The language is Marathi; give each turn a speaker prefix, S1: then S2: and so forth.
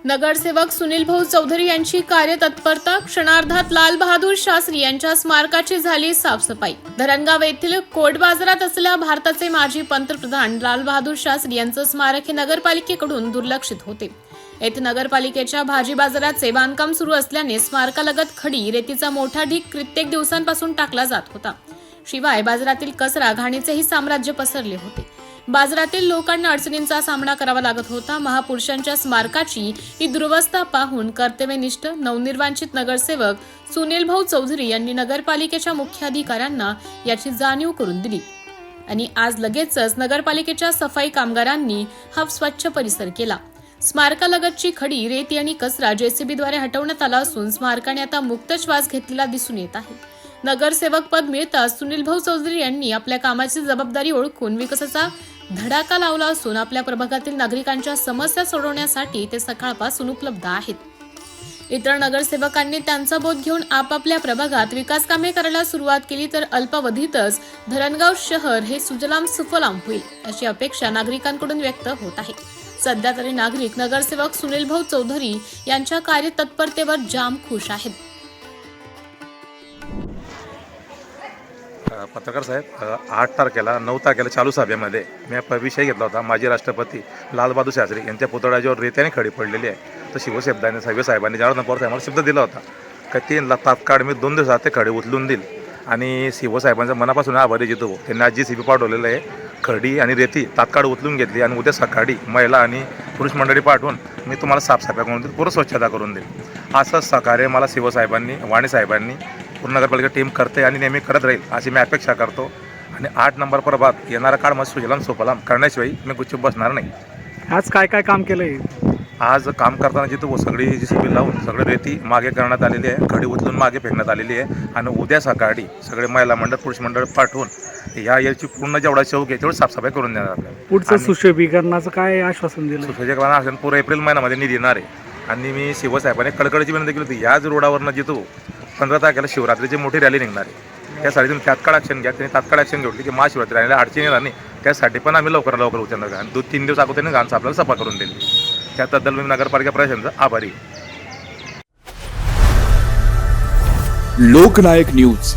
S1: नगरसेवक सुनील भाऊ चौधरी यांची कार्यतत्परता, क्षणार्धात लाल बहादूर शास्त्री यांच्या स्मारकाची झाली साफसफाई। धरणगाव येथील कोट बाजारात असलेल्या भारताचे माजी पंतप्रधान लाल बहादूर शास्त्री यांचं स्मारक हे नगरपालिकेकडून दुर्लक्षित होते। येथे नगरपालिकेच्या भाजी बाजाराचे बांधकाम सुरू असल्याने स्मारकालगत खडी रेतीचा मोठा ढीग कित्येक दिवसांपासून टाकला जात होता। शिवाय बाजारातील कचरा घाणीचेही साम्राज्य पसरले होते। बाजारातील लोकांना अडचणींचा सामना करावा लागत होता। महापुरुषांच्या स्मारकाची ही दुरवस्था पाहून कर्तव्यनिष्ठ नवनिर्वाचित नगरसेवक सुनील भाऊ चौधरी यांनी नगरपालिकेच्या मुख्याधिकाऱ्यांना याची जाणीव करून दिली आणि आज लगेचच नगरपालिकेच्या सफाई कामगारांनी हा स्वच्छ परिसर केला। स्मारकालगतची खडी, रेती आणि कचरा जेसीबीद्वारे हटवण्यात आला असून स्मारकाने आता मुक्त श्वास घेतलेला दिसून येत आहे। नगरसेवक पद मिळताच सुनील भाऊ चौधरी यांनी आपल्या कामाची जबाबदारी ओळखून विकासाचा धडाका लावला असून आपल्या प्रभागातील नागरिकांच्या समस्या सोडवण्यासाठी ते सकाळपासून उपलब्ध आहेत। इतर नगरसेवकांनी त्यांचा बोध घेऊन आपापल्या प्रभागात विकास कामे करायला सुरुवात केली तर अल्पावधीतच धरणगाव शहर हे सुजलाम सुफलाम होईल अशी अपेक्षा नागरिकांकडून व्यक्त होत आहे। सध्या तरी नागरिक नगरसेवक सुनील भाऊ चौधरी यांच्या कार्यतत्परतेवर जाम खुश आहेत।
S2: पत्रकार साहेब, 8 तारखेला 9 तारखेला चालू सभेमध्ये मी विषय घेतला होता। माजी राष्ट्रपती लाल बहादूर शास्त्री यांच्या पुतळ्यावर रेत्याने खडी पडलेली आहे, तर शिवसाहेबांनी साहेबांनी जनार्दन पवार साहेबांना शब्द दिला होता की 3 लाख तात्काळ मी 2 दिवसात ते खडी उचलून देईल आणि शिवसाहेबांचा मनापासून आभारी जितो। त्यांनी आज JCB पाठवलेलं आहे, खडी आणि रेती तात्काळ उचलून घेतली आणि उद्या सकाळी महिला आणि पुरुष मंडळी पाठवून मी तुम्हाला साफसफाई करून देईल, पूर्ण स्वच्छता करून देईल। असं सहकार्य मला शिवसाहेबांनी, वाणी साहेबांनी, पूर्ण नगरपालिका टीम करते आणि नेहमी करत राहील अशी मी अपेक्षा करतो। आणि 8 नंबर प्रभाग येणारा काळ मग सुजलाम सुफलाम करण्याशिवाय मी गुपचूप बसणार नाही।
S3: आज काय काय काम केलंय?
S2: आज काम करताना जिथं सगळी JCB लावून सगळी रेती मागे करण्यात आलेली आहे, खडी उचलून मागे फेकण्यात आलेली आहे आणि उद्या सकाळी सगळे महिला मंडळ, पुरुष मंडळ पाठवून याची पूर्ण जेवढा चौक आहे तेवढी साफसफाई करून देणार आपल्याला।
S3: पुढचं सुशोभीकरणाचं काय आश्वासन दिलं?
S2: सुशोभीकरण पूर्ण एप्रिल महिन्यामध्ये निधी येणार आहे आणि मी शिवसाहेबांनी कळकळीची विनंती केली होती, याच रोडावरनं जिथं 15 तारखेला शिवरात्रीची मोठी रॅली निघणार आहे, त्यासाठी तुम्ही तात्काळ ॲक्शन घ्या। त्यांनी तात्काळ ॲक्शन घेतली की महाशिवरात्री रॅलीला अडचणी येणार नाही, त्यासाठी पण आम्ही लवकर उचलणार आणि 2-3 दिवस अगोदर त्यांनी घाणचं आपल्याला सफा करून दिली। त्याबद्दल मी नगरपालिका प्रशासनाचा आभारी आहे।
S4: लोकनायक न्यूज